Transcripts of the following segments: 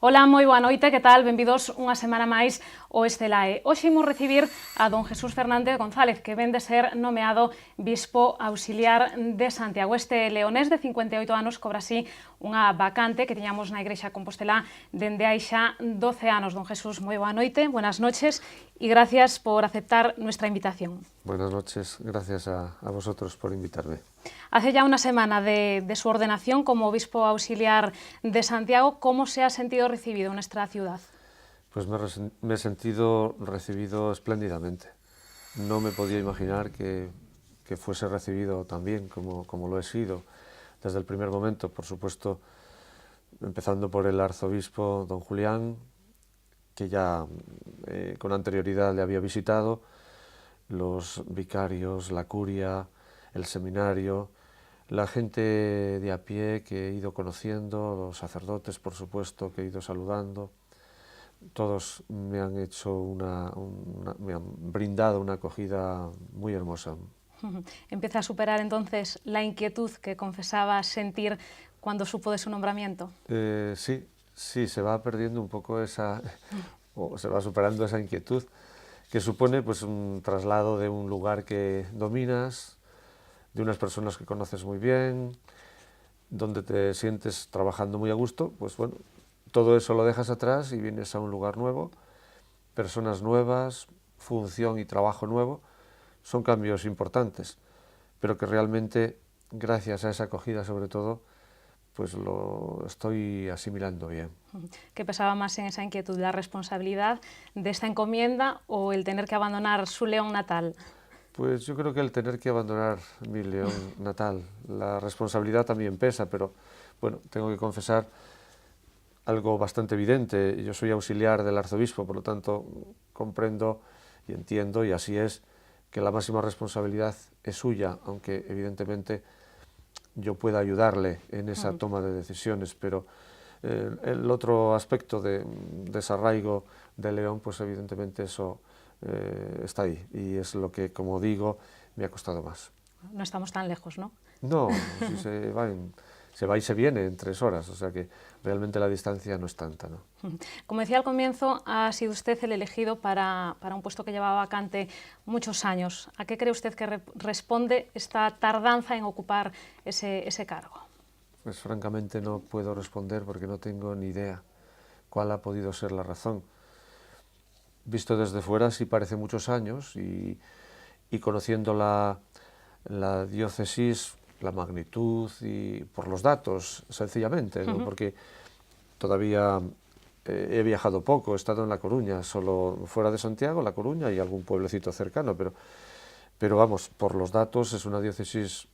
Ola, moi boa noite, que tal? Benvidos unha semana máis ao Estelae. Hoxe imos recibir a don Jesús Fernández González, que ven de ser nomeado bispo auxiliar de Santiago. Este leonés de 58 anos cobra así unha vacante que tiñamos na Igrexa Compostelá dende hai xa 12 anos. Don Jesús, moi boa noite, buenas noches e gracias por aceptar nuestra invitación. Buenas noches, gracias a vosotros por invitarme. Hace ya una semana de su ordenación como obispo auxiliar de Santiago, ¿cómo se ha sentido recibido en nuestra ciudad? Pues me he sentido recibido espléndidamente. No me podía imaginar que fuese recibido tan bien como lo he sido desde el primer momento, por supuesto, empezando por el arzobispo don Julián, que ya con anterioridad le había visitado, los vicarios, la curia, el seminario, la gente de a pie que he ido conociendo, los sacerdotes, por supuesto, que he ido saludando. Todos me han hecho me han brindado una acogida muy hermosa. ¿Empieza a superar entonces la inquietud que confesaba sentir cuando supo de su nombramiento? Sí, se va perdiendo un poco o se va superando esa inquietud que supone pues un traslado de un lugar que dominas, de unas personas que conoces muy bien, donde te sientes trabajando muy a gusto, pues bueno, todo eso lo dejas atrás y vienes a un lugar nuevo, personas nuevas, función y trabajo nuevo. Son cambios importantes, pero que realmente, gracias a esa acogida sobre todo, pues lo estoy asimilando bien. ¿Qué pesaba más en esa inquietud, la responsabilidad de esta encomienda o el tener que abandonar su León natal? Pues yo creo que el tener que abandonar mi León natal, la responsabilidad también pesa, pero bueno, tengo que confesar algo bastante evidente. Yo soy auxiliar del arzobispo, por lo tanto comprendo y entiendo, y así es, que la máxima responsabilidad es suya, aunque evidentemente yo pueda ayudarle en esa toma de decisiones, pero el otro aspecto de desarraigo de León, pues evidentemente eso está ahí, y es lo que, como digo, me ha costado más. No estamos tan lejos, ¿no? No, si se va y se viene en 3 horas, o sea que realmente la distancia no es tanta, ¿no? Como decía al comienzo, ha sido usted el elegido para un puesto que llevaba vacante muchos años. ¿A qué cree usted que responde esta tardanza en ocupar ese cargo? Pues francamente no puedo responder porque no tengo ni idea cuál ha podido ser la razón. Visto desde fuera sí parece muchos años y conociendo la diócesis, la magnitud y por los datos, sencillamente, ¿no? Porque todavía he viajado poco, he estado en La Coruña, solo fuera de Santiago, La Coruña y algún pueblecito cercano, pero vamos, por los datos es una diócesis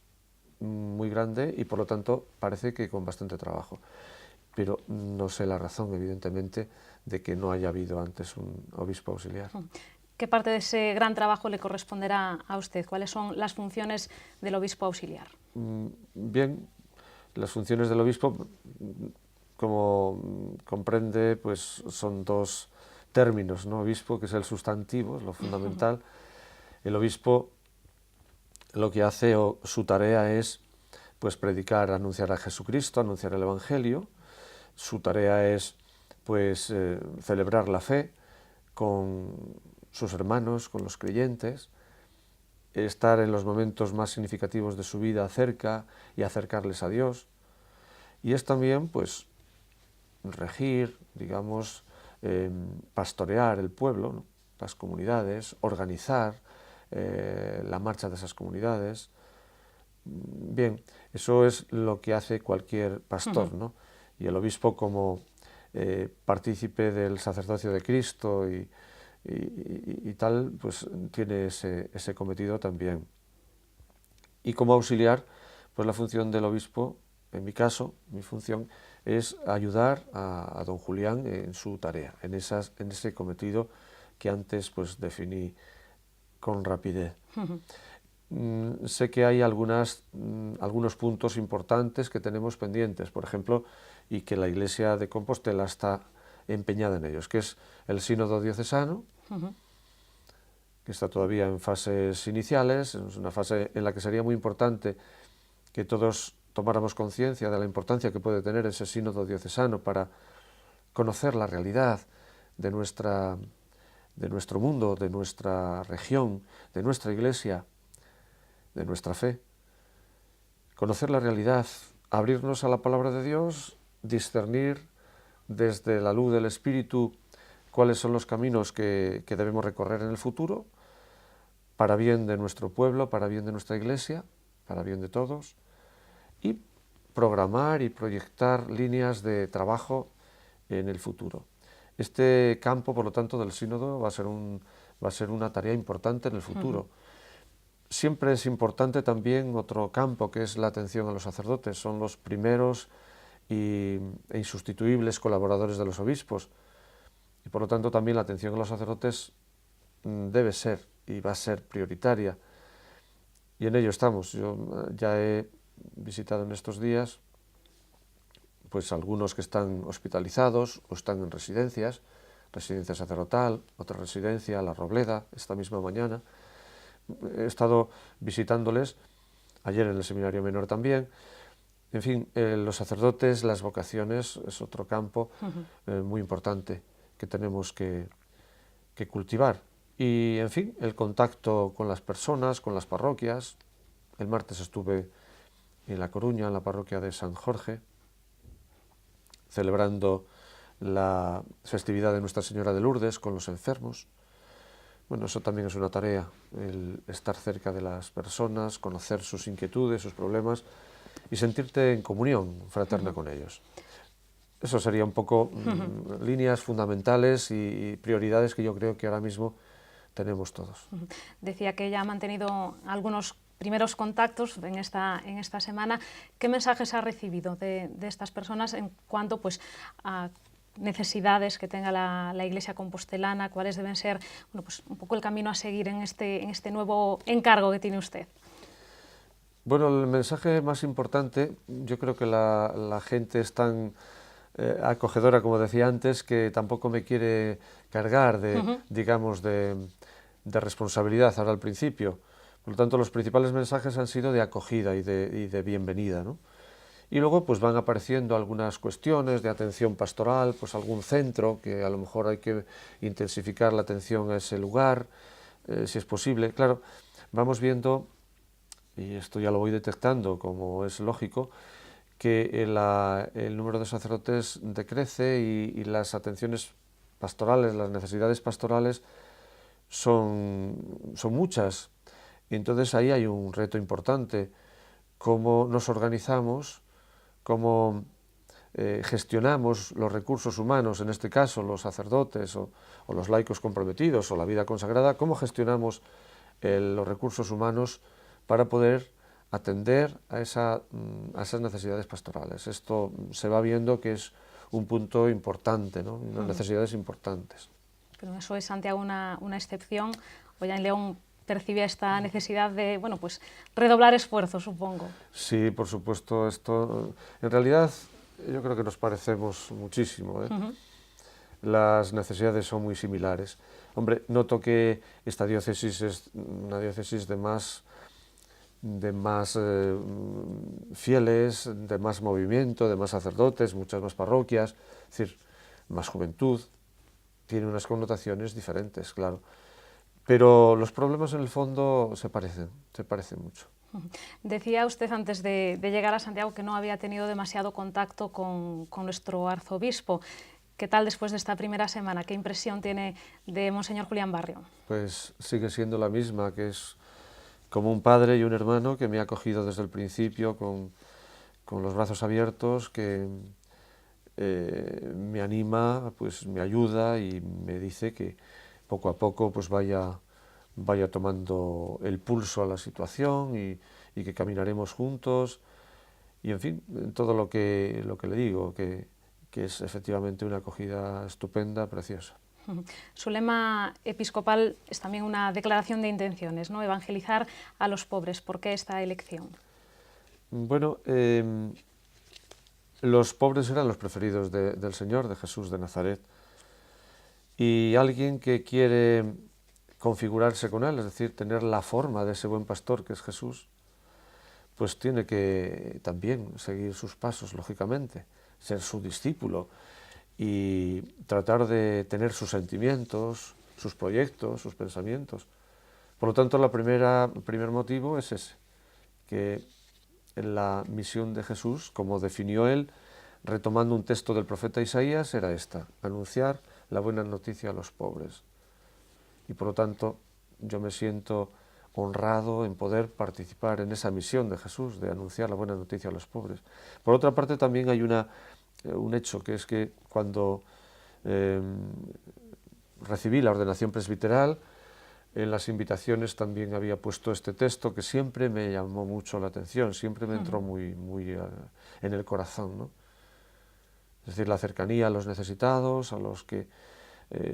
muy grande y por lo tanto parece que con bastante trabajo. Pero no sé la razón, evidentemente, de que no haya habido antes un obispo auxiliar. ¿Qué parte de ese gran trabajo le corresponderá a usted? ¿Cuáles son las funciones del obispo auxiliar? Bien, las funciones del obispo, como comprende, pues son 2 términos, ¿no? Obispo, que es el sustantivo, es lo fundamental. El obispo lo que hace, o su tarea es, pues predicar, anunciar a Jesucristo, anunciar el Evangelio. Su tarea es, pues, celebrar la fe con sus hermanos, con los creyentes, estar en los momentos más significativos de su vida cerca y acercarles a Dios. Y es también, pues, regir, digamos, pastorear el pueblo, ¿no? Las comunidades, organizar la marcha de esas comunidades. Bien, eso es lo que hace cualquier pastor, ¿no? Y el obispo, como partícipe del sacerdocio de Cristo y tal, pues tiene ese cometido también. Y como auxiliar, pues la función del obispo, en mi caso, mi función es ayudar a don Julián en su tarea, en ese cometido que antes pues definí con rapidez. Sé que hay algunos puntos importantes que tenemos pendientes, por ejemplo, y que la Iglesia de Compostela está empeñada en ellos, que es el sínodo diocesano, que está todavía en fases iniciales, es una fase en la que sería muy importante que todos tomáramos conciencia de la importancia que puede tener ese sínodo diocesano para conocer la realidad de nuestro mundo, de nuestra región, de nuestra iglesia, de nuestra fe. Conocer la realidad, abrirnos a la palabra de Dios, discernir desde la luz del Espíritu cuáles son los caminos que debemos recorrer en el futuro, para bien de nuestro pueblo, para bien de nuestra iglesia, para bien de todos, y programar y proyectar líneas de trabajo en el futuro. Este campo, por lo tanto, del sínodo va a ser una tarea importante en el futuro. Siempre es importante también otro campo, que es la atención a los sacerdotes. Son los primeros e insustituibles colaboradores de los obispos. Y por lo tanto también la atención a los sacerdotes debe ser y va a ser prioritaria. Y en ello estamos. Yo ya he visitado en estos días pues algunos que están hospitalizados o están en residencia sacerdotal, otra residencia, La Robleda, esta misma mañana. He estado visitándoles, ayer en el seminario menor también. En fin, los sacerdotes, las vocaciones, es otro campo muy importante que tenemos que cultivar. Y, en fin, el contacto con las personas, con las parroquias. El martes estuve en La Coruña, en la parroquia de San Jorge, celebrando la festividad de Nuestra Señora de Lourdes con los enfermos. Bueno, eso también es una tarea, el estar cerca de las personas, conocer sus inquietudes, sus problemas y sentirte en comunión fraterna con ellos. Eso sería un poco líneas fundamentales y prioridades que yo creo que ahora mismo tenemos todos. Decía que ya ha mantenido algunos primeros contactos en esta semana. ¿Qué mensajes ha recibido de estas personas en cuanto pues, a necesidades que tenga la Iglesia compostelana? ¿Cuáles deben ser pues, un poco el camino a seguir en este nuevo encargo que tiene usted? Bueno, el mensaje más importante, yo creo que la gente es tan acogedora, como decía antes, que tampoco me quiere cargar digamos, de responsabilidad ahora al principio. Por lo tanto, los principales mensajes han sido de acogida y de bienvenida, ¿no? Y luego pues van apareciendo algunas cuestiones de atención pastoral, pues algún centro que a lo mejor hay que intensificar la atención a ese lugar, si es posible. Claro, vamos viendo, y esto ya lo voy detectando como es lógico, que el número de sacerdotes decrece y las atenciones pastorales, las necesidades pastorales son muchas. Y entonces ahí hay un reto importante, cómo nos organizamos, cómo gestionamos los recursos humanos, en este caso los sacerdotes o los laicos comprometidos o la vida consagrada, cómo gestionamos los recursos humanos para poder atender a esas necesidades pastorales. Esto se va viendo que es un punto importante, ¿no? Unas necesidades importantes. Pero eso es, Santiago, una excepción. Ollán León percibe esta necesidad de, bueno, pues redoblar esfuerzos, supongo. Sí, por supuesto. Esto, en realidad, yo creo que nos parecemos muchísimo, ¿eh? Las necesidades son muy similares. Hombre, noto que esta diócesis es una diócesis de más fieles, de más movimiento, de más sacerdotes, muchas más parroquias, es decir, más juventud. Tiene unas connotaciones diferentes, claro. Pero los problemas en el fondo se parecen mucho. Decía usted antes de llegar a Santiago que no había tenido demasiado contacto con nuestro arzobispo. ¿Qué tal después de esta primera semana? ¿Qué impresión tiene de Monseñor Julián Barrio? Pues sigue siendo la misma, que es como un padre y un hermano que me ha acogido desde el principio con los brazos abiertos, que me anima, pues me ayuda y me dice que poco a poco pues vaya tomando el pulso a la situación y que caminaremos juntos y en fin, todo lo que le digo, que es efectivamente una acogida estupenda, preciosa. Su lema episcopal es también una declaración de intenciones, ¿no? Evangelizar a los pobres. ¿Por qué esta elección? Bueno, los pobres eran los preferidos del Señor, de Jesús de Nazaret, y alguien que quiere configurarse con Él, es decir, tener la forma de ese buen pastor que es Jesús, pues tiene que también seguir sus pasos, lógicamente, ser su discípulo y tratar de tener sus sentimientos, sus proyectos, sus pensamientos. Por lo tanto, el primer motivo es ese, que la misión de Jesús, como definió él, retomando un texto del profeta Isaías, era esta: anunciar la buena noticia a los pobres. Y por lo tanto, yo me siento honrado en poder participar en esa misión de Jesús, de anunciar la buena noticia a los pobres. Por otra parte, también hay un hecho, que es que cuando recibí la ordenación presbiteral, en las invitaciones también había puesto este texto que siempre me llamó mucho la atención, siempre me entró muy en el corazón, ¿no? Es decir, la cercanía a los necesitados, a los que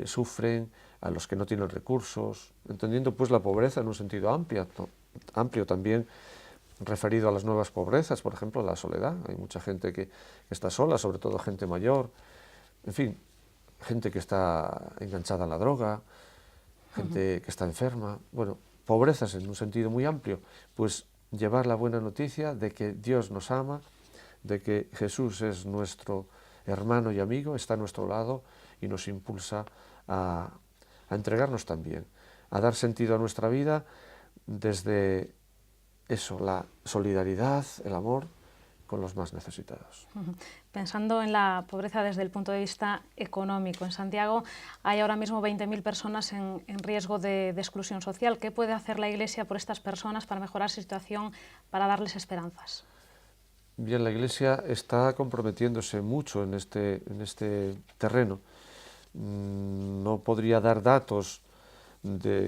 sufren, a los que no tienen recursos, entendiendo pues la pobreza en un sentido amplio también, referido a las nuevas pobrezas, por ejemplo, la soledad. Hay mucha gente que está sola, sobre todo gente mayor, en fin, gente que está enganchada a la droga, gente que está enferma, bueno, pobrezas en un sentido muy amplio, pues llevar la buena noticia de que Dios nos ama, de que Jesús es nuestro hermano y amigo, está a nuestro lado y nos impulsa a entregarnos también, a dar sentido a nuestra vida desde eso, la solidaridad, el amor con los más necesitados. Pensando en la pobreza desde el punto de vista económico, en Santiago hay ahora mismo 20.000 personas en riesgo de exclusión social. ¿Qué puede hacer la Iglesia por estas personas para mejorar su situación, para darles esperanzas? Bien, la Iglesia está comprometiéndose mucho en este terreno. No podría dar datos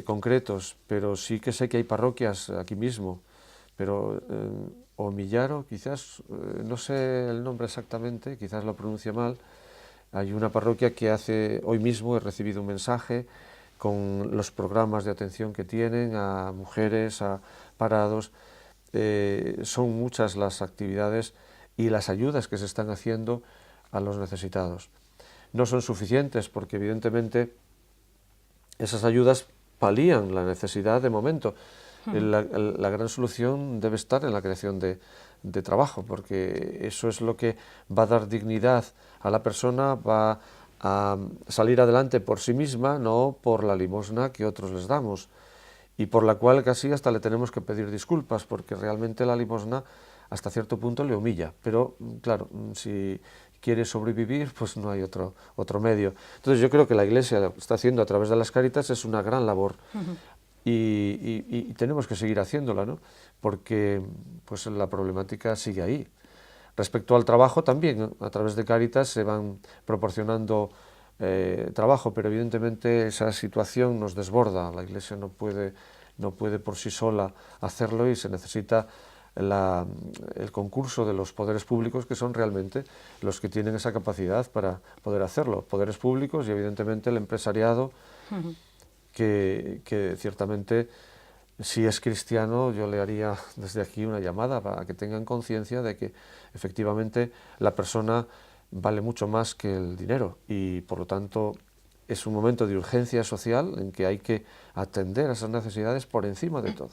concretos, pero sí que sé que hay parroquias aquí mismo, pero o Millaro, quizás, no sé el nombre exactamente, quizás lo pronuncie mal. Hay una parroquia que hoy mismo he recibido un mensaje con los programas de atención que tienen a mujeres, a parados. Son muchas las actividades y las ayudas que se están haciendo a los necesitados. No son suficientes porque evidentemente esas ayudas palían la necesidad de momento. La gran solución debe estar en la creación de trabajo, porque eso es lo que va a dar dignidad a la persona, va a salir adelante por sí misma, no por la limosna que otros les damos, y por la cual casi hasta le tenemos que pedir disculpas, porque realmente la limosna hasta cierto punto le humilla, pero claro, si quiere sobrevivir, pues no hay otro medio. Entonces yo creo que la Iglesia lo que está haciendo a través de las Cáritas es una gran labor. Y tenemos que seguir haciéndola, ¿no? Porque pues la problemática sigue ahí. Respecto al trabajo también, a través de Cáritas se van proporcionando trabajo, pero evidentemente esa situación nos desborda. La Iglesia no puede por sí sola hacerlo y se necesita el concurso de los poderes públicos, que son realmente los que tienen esa capacidad para poder hacerlo. Poderes públicos y evidentemente el empresariado, que ciertamente, si es cristiano, yo le haría desde aquí una llamada para que tengan conciencia de que efectivamente la persona vale mucho más que el dinero y por lo tanto es un momento de urgencia social en que hay que atender a esas necesidades por encima de todo.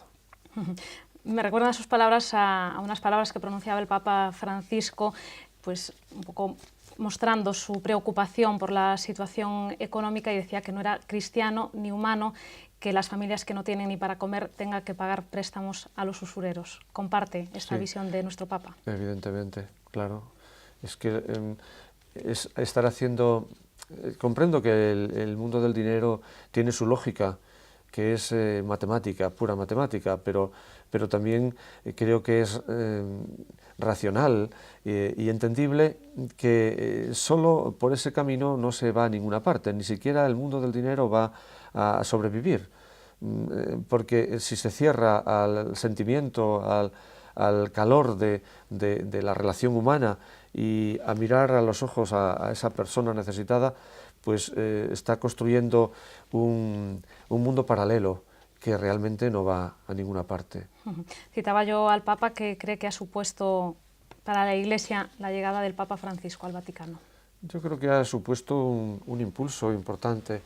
Me recuerdan sus palabras a unas palabras que pronunciaba el Papa Francisco, pues un poco mostrando su preocupación por la situación económica, y decía que no era cristiano ni humano que las familias que no tienen ni para comer tengan que pagar préstamos a los usureros. ¿Comparte esta visión de nuestro Papa? Evidentemente, claro. Es que estar haciendo... comprendo que el mundo del dinero tiene su lógica, que es matemática, pura matemática, pero también creo que es racional y entendible que solo por ese camino no se va a ninguna parte, ni siquiera el mundo del dinero va a sobrevivir, porque si se cierra al sentimiento, al calor de la relación humana y a mirar a los ojos a esa persona necesitada, pues está construyendo un mundo paralelo que realmente no va a ninguna parte. Citaba yo al Papa que cree que ha supuesto para la Iglesia la llegada del Papa Francisco al Vaticano. Yo creo que ha supuesto un impulso importante.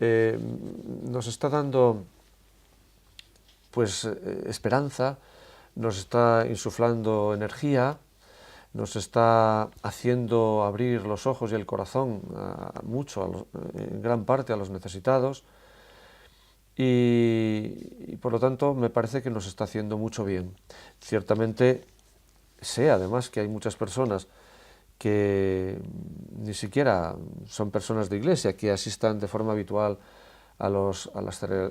Nos está dando pues esperanza, nos está insuflando energía, nos está haciendo abrir los ojos y el corazón mucho, en gran parte a los necesitados, y por lo tanto me parece que nos está haciendo mucho bien. Ciertamente sé además que hay muchas personas que ni siquiera son personas de iglesia, que asistan de forma habitual a las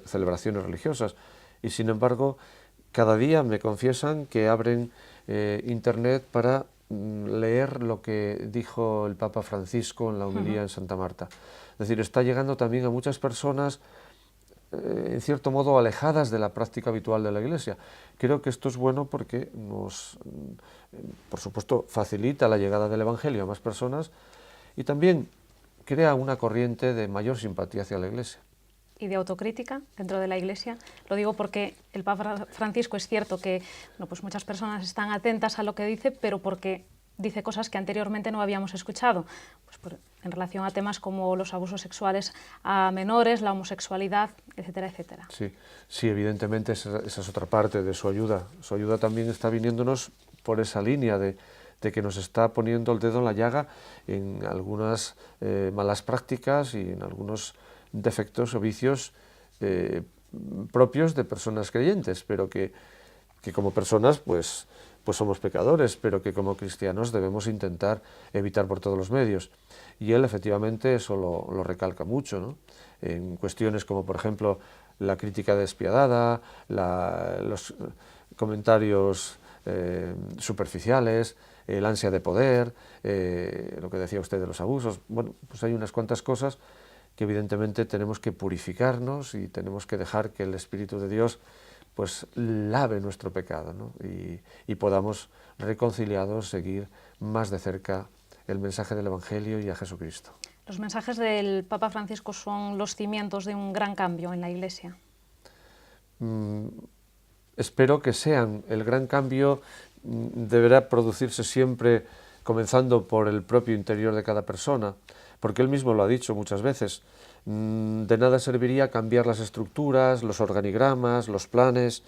celebraciones religiosas, y sin embargo cada día me confiesan que abren internet para leer lo que dijo el Papa Francisco en la homilía en Santa Marta. Es decir, está llegando también a muchas personas en cierto modo alejadas de la práctica habitual de la Iglesia. Creo que esto es bueno porque por supuesto, facilita la llegada del Evangelio a más personas y también crea una corriente de mayor simpatía hacia la Iglesia. Y de autocrítica dentro de la Iglesia. Lo digo porque el Papa Francisco es cierto que pues muchas personas están atentas a lo que dice, pero porque dice cosas que anteriormente no habíamos escuchado, pues en relación a temas como los abusos sexuales a menores, la homosexualidad, etcétera, etcétera. Sí, evidentemente esa es otra parte de su ayuda. Su ayuda también está viniéndonos por esa línea de que nos está poniendo el dedo en la llaga en algunas malas prácticas y en algunos defectos o vicios propios de personas creyentes, pero que como personas pues somos pecadores, pero que como cristianos debemos intentar evitar por todos los medios. Y él efectivamente eso lo recalca mucho, ¿no? En cuestiones como por ejemplo la crítica despiadada, los comentarios superficiales, el ansia de poder, lo que decía usted de los abusos. Bueno, pues hay unas cuantas cosas que evidentemente tenemos que purificarnos y tenemos que dejar que el Espíritu de Dios pues lave nuestro pecado, ¿no? y podamos reconciliados seguir más de cerca el mensaje del Evangelio y a Jesucristo. Los mensajes del Papa Francisco son los cimientos de un gran cambio en la Iglesia. Espero que sean. El gran cambio deberá producirse siempre comenzando por el propio interior de cada persona, porque él mismo lo ha dicho muchas veces. De nada serviría cambiar las estructuras, los organigramas, los planes,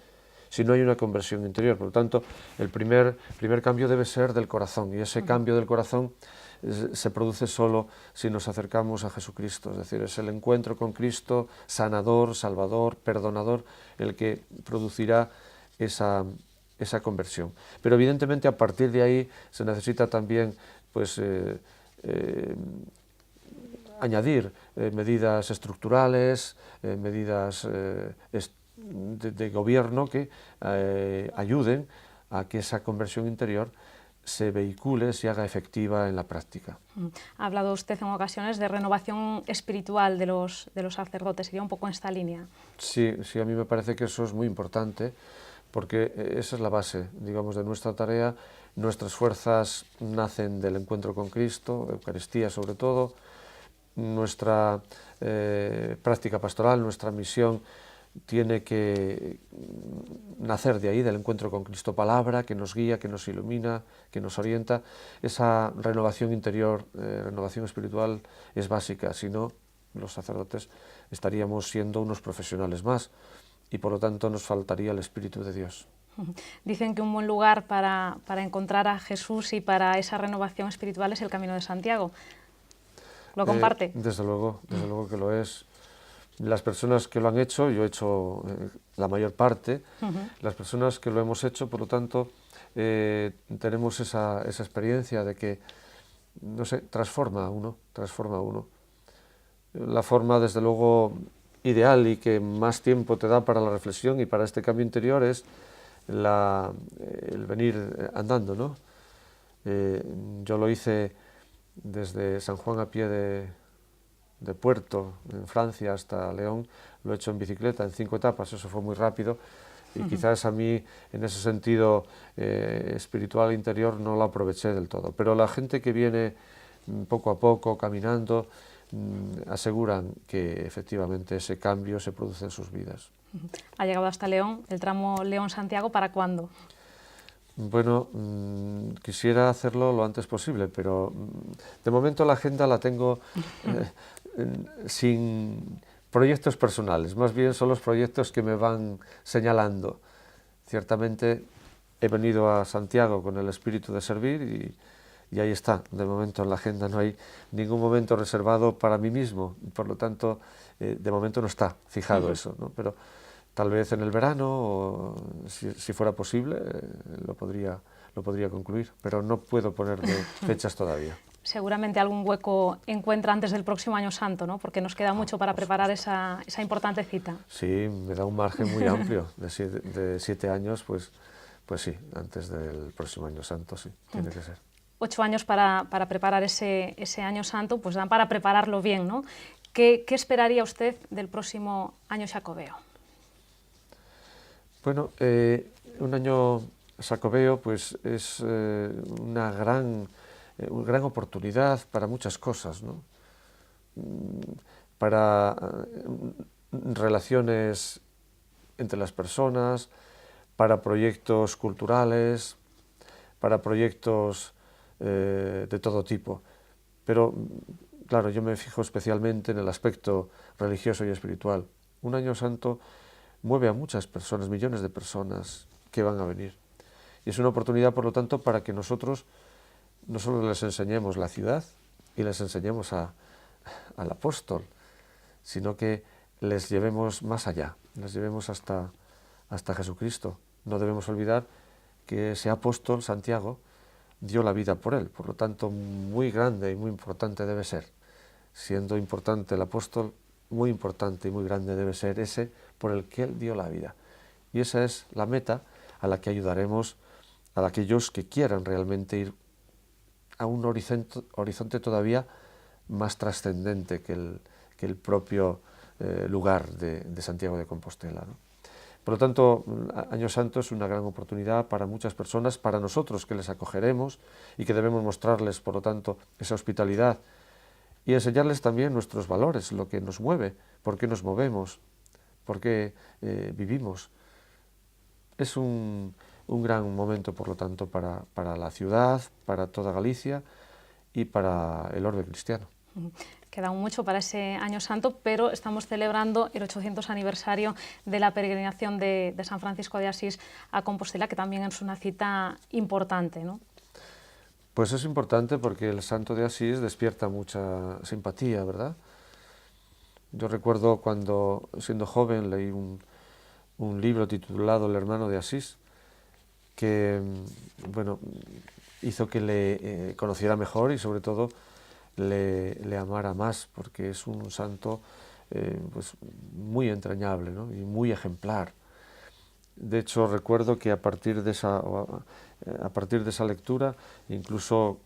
si no hay una conversión interior. Por lo tanto, el primer cambio debe ser del corazón, y ese cambio del corazón se produce solo si nos acercamos a Jesucristo, es decir, es el encuentro con Cristo, sanador, salvador, perdonador, el que producirá esa conversión. Pero evidentemente a partir de ahí se necesita también pues, añadir medidas estructurales, medidas de gobierno que ayuden a que esa conversión interior se vehicule, se haga efectiva en la práctica. Ha hablado usted en ocasiones de renovación espiritual de los sacerdotes, ¿sería un poco en esta línea? Sí, a mí me parece que eso es muy importante, porque esa es la base, digamos, de nuestra tarea. Nuestras fuerzas nacen del encuentro con Cristo, Eucaristía sobre todo. Nuestra práctica pastoral, nuestra misión tiene que nacer de ahí, del encuentro con Cristo Palabra, que nos guía, que nos ilumina, que nos orienta. Esa renovación interior, renovación espiritual es básica, si no, los sacerdotes estaríamos siendo unos profesionales más y por lo tanto nos faltaría el Espíritu de Dios. Dicen que un buen lugar para encontrar a Jesús y para esa renovación espiritual es el Camino de Santiago. ¿Lo comparte? Desde luego que lo es. Las personas que lo han hecho, yo he hecho la mayor parte, las personas que lo hemos hecho, por lo tanto, tenemos esa experiencia de que, no sé, transforma a uno. La forma, desde luego, ideal y que más tiempo te da para la reflexión y para este cambio interior es el venir andando, ¿no? Yo lo hice desde San Juan a pie de Puerto, en Francia, hasta León, lo he hecho en bicicleta, en 5 etapas, eso fue muy rápido, y quizás a mí, en ese sentido espiritual interior, no lo aproveché del todo. Pero la gente que viene poco a poco, caminando, aseguran que efectivamente ese cambio se produce en sus vidas. Ha llegado hasta León, el tramo León-Santiago, ¿para cuándo? Bueno, quisiera hacerlo lo antes posible, pero de momento la agenda la tengo sin proyectos personales, más bien son los proyectos que me van señalando. Ciertamente he venido a Santiago con el espíritu de servir y ahí está. De momento en la agenda no hay ningún momento reservado para mí mismo, por lo tanto, de momento no está fijado eso, ¿no? Pero tal vez en el verano, o si fuera posible, lo podría concluir, pero no puedo ponerme fechas todavía. Seguramente algún hueco encuentra antes del próximo Año Santo, ¿no? Porque nos queda mucho para preparar esa importante cita. Sí, me da un margen muy amplio, de 7 años, pues sí, antes del próximo Año Santo, sí, tiene que ser. 8 años para preparar ese Año Santo, pues dan para prepararlo bien, ¿no? ¿Qué esperaría usted del próximo año Xacobeo? Bueno, un año Xacobeo pues es una gran oportunidad para muchas cosas, ¿no? Para relaciones entre las personas, para proyectos culturales, para proyectos de todo tipo. Pero, claro, yo me fijo especialmente en el aspecto religioso y espiritual. Un año santo mueve a muchas personas, millones de personas que van a venir. Y es una oportunidad, por lo tanto, para que nosotros no solo les enseñemos la ciudad y les enseñemos al apóstol, sino que les llevemos más allá, les llevemos hasta Jesucristo. No debemos olvidar que ese apóstol, Santiago, dio la vida por él, por lo tanto, muy grande y muy importante debe ser. Siendo importante el apóstol, muy importante y muy grande debe ser ese por el que él dio la vida. Y esa es la meta a la que ayudaremos a aquellos que quieran realmente ir a un horizonte todavía más trascendente que el propio lugar de Santiago de Compostela, ¿no? Por lo tanto, Año Santo es una gran oportunidad para muchas personas, para nosotros que les acogeremos y que debemos mostrarles, por lo tanto, esa hospitalidad y enseñarles también nuestros valores, lo que nos mueve, por qué nos movemos, por qué vivimos. Es un gran momento, por lo tanto, para la ciudad, para toda Galicia y para el orbe cristiano. Queda aún mucho para ese Año Santo, pero estamos celebrando el 800 aniversario de la peregrinación de San Francisco de Asís a Compostela, que también es una cita importante, ¿no? Pues es importante porque el santo de Asís despierta mucha simpatía, ¿verdad? Yo recuerdo cuando, siendo joven, leí un libro titulado El hermano de Asís, que, bueno, hizo que le conociera mejor y sobre todo le amara más, porque es un santo pues, muy entrañable, ¿no? Y muy ejemplar. De hecho, recuerdo que a partir de esa lectura incluso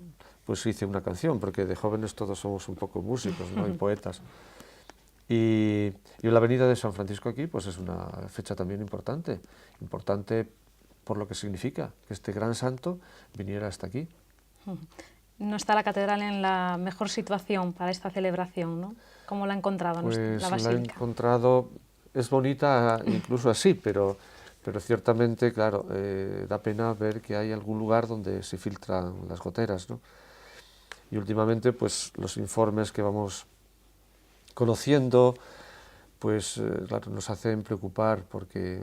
pues hice una canción, porque de jóvenes todos somos un poco músicos, ¿no? Y poetas. Y la venida de San Francisco aquí pues es una fecha también importante por lo que significa que este gran santo viniera hasta aquí. No está la catedral en la mejor situación para esta celebración, ¿no? ¿Cómo la ha encontrado pues la basílica? La he encontrado, es bonita incluso así, pero ciertamente, claro, da pena ver que hay algún lugar donde se filtran las goteras, ¿no? Y últimamente, pues los informes que vamos conociendo, pues claro, nos hacen preocupar porque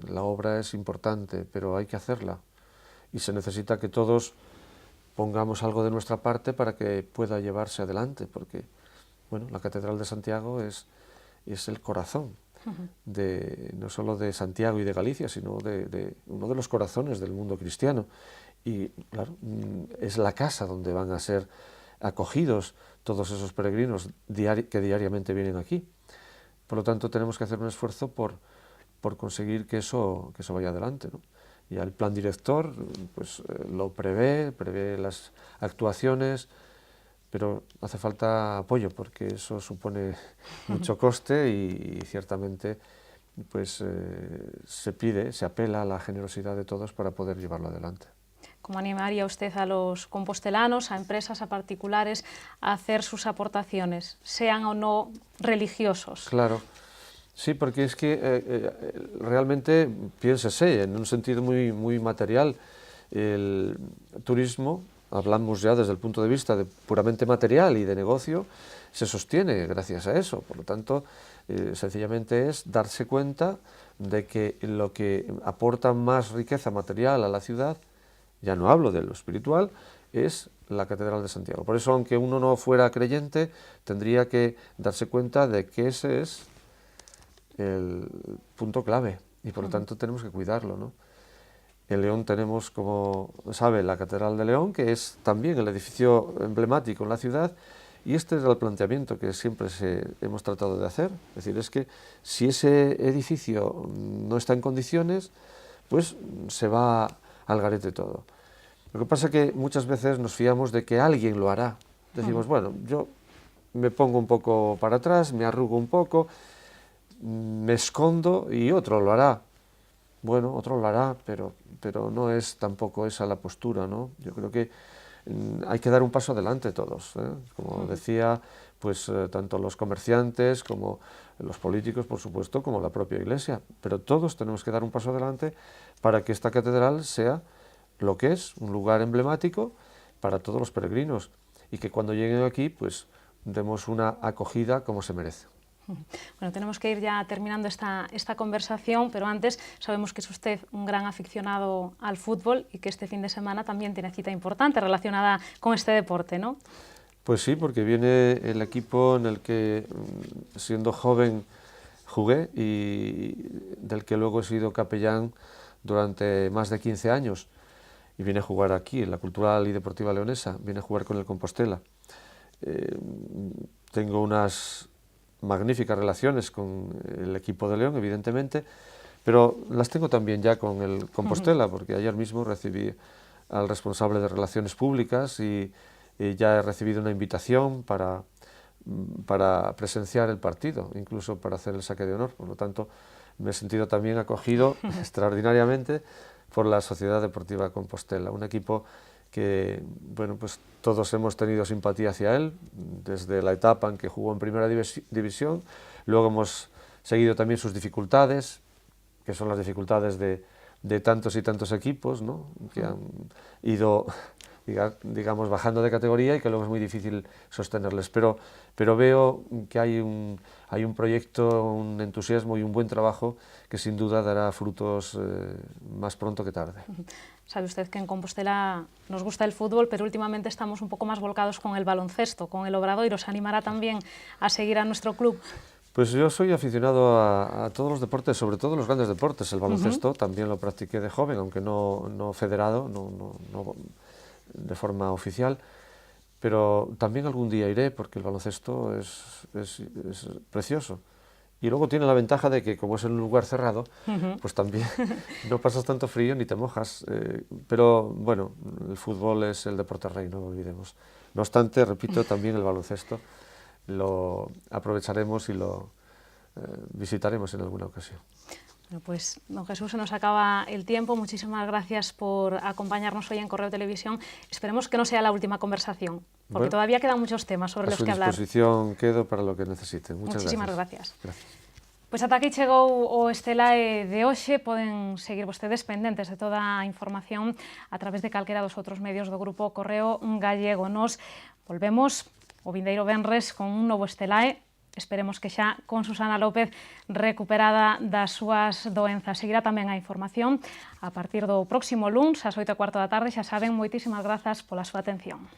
la obra es importante, pero hay que hacerla y se necesita que todos pongamos algo de nuestra parte para que pueda llevarse adelante, porque bueno, la Catedral de Santiago es el corazón no solo de Santiago y de Galicia, sino de uno de los corazones del mundo cristiano. Y claro, es la casa donde van a ser acogidos todos esos peregrinos que diariamente vienen aquí. Por lo tanto, tenemos que hacer un esfuerzo por conseguir que eso vaya adelante, ¿no? Y el plan director pues, lo prevé las actuaciones, pero hace falta apoyo porque eso supone mucho coste y ciertamente pues, se apela a la generosidad de todos para poder llevarlo adelante. ¿Cómo animaría usted a los compostelanos, a empresas, a particulares a hacer sus aportaciones, sean o no religiosos? Claro. Sí, porque es que realmente, piénsese, en un sentido muy material, el turismo, hablamos ya desde el punto de vista de puramente material y de negocio, se sostiene gracias a eso. Por lo tanto, sencillamente es darse cuenta de que lo que aporta más riqueza material a la ciudad, ya no hablo de lo espiritual, es la Catedral de Santiago. Por eso, aunque uno no fuera creyente, tendría que darse cuenta de que ese es el punto clave y por lo tanto tenemos que cuidarlo, ¿no? En León tenemos, como sabe, la Catedral de León, que es también el edificio emblemático en la ciudad, y este es el planteamiento que siempre hemos tratado de hacer. Es decir, es que si ese edificio no está en condiciones, pues se va al garete todo. Lo que pasa es que muchas veces nos fiamos de que alguien lo hará. Decimos, bueno, yo me pongo un poco para atrás, me arrugo un poco, me escondo y otro lo hará. Bueno, otro lo hará, pero no es tampoco esa la postura, ¿no? Yo creo que hay que dar un paso adelante todos, ¿eh? Como decía, pues tanto los comerciantes como los políticos, por supuesto, como la propia Iglesia. Pero todos tenemos que dar un paso adelante para que esta catedral sea lo que es, un lugar emblemático para todos los peregrinos y que cuando lleguen aquí, pues demos una acogida como se merece. Bueno, tenemos que ir ya terminando esta conversación, pero antes sabemos que es usted un gran aficionado al fútbol y que este fin de semana también tiene cita importante relacionada con este deporte, ¿no? Pues sí, porque viene el equipo en el que, siendo joven, jugué y del que luego he sido capellán durante más de 15 años. Y viene a jugar aquí, en la Cultural y Deportiva Leonesa, viene a jugar con el Compostela. Tengo unas magníficas relaciones con el equipo de León, evidentemente, pero las tengo también ya con el Compostela, porque ayer mismo recibí al responsable de Relaciones Públicas y ya he recibido una invitación para presenciar el partido, incluso para hacer el saque de honor. Por lo tanto, me he sentido también acogido extraordinariamente por la Sociedad Deportiva Compostela, un equipo que, bueno, pues todos hemos tenido simpatía hacia él, desde la etapa en que jugó en Primera División, luego hemos seguido también sus dificultades, que son las dificultades de tantos y tantos equipos, ¿no?, que han ido, digamos, bajando de categoría y que luego es muy difícil sostenerles, pero veo que hay un proyecto, un entusiasmo y un buen trabajo que sin duda dará frutos más pronto que tarde. Sabe usted que en Compostela nos gusta el fútbol, pero últimamente estamos un poco más volcados con el baloncesto, con el Obradoiro. ¿Os animará también a seguir a nuestro club? Pues yo soy aficionado a todos los deportes, sobre todo los grandes deportes. El baloncesto también lo practiqué de joven, aunque no federado, no de forma oficial, pero también algún día iré porque el baloncesto es precioso. Y luego tiene la ventaja de que, como es en un lugar cerrado, pues también no pasas tanto frío ni te mojas. Pero bueno, el fútbol es el deporte rey, no lo olvidemos. No obstante, repito, también el baloncesto lo aprovecharemos y lo visitaremos en alguna ocasión. Bueno, pues, don Jesús, se nos acaba el tiempo. Muchísimas gracias por acompañarnos hoy en Correo Televisión. Esperemos que no sea la última conversación, porque todavía quedan muchos temas sobre los que hablar. A su disposición quedo para lo que necesiten. Muchísimas gracias. Gracias. Pois ata aquí chegou o Estelae de hoxe. Poden seguir vostedes pendentes de toda a información a través de calquera dos outros medios do Grupo Correo Gallego. Nos volvemos o vindeiro venres con un novo Estelae. Esperemos que xa con Susana López recuperada das súas doenzas. Seguirá tamén a información a partir do próximo luns, ás 8:15 da tarde. Xa saben, moitísimas grazas pola súa atención.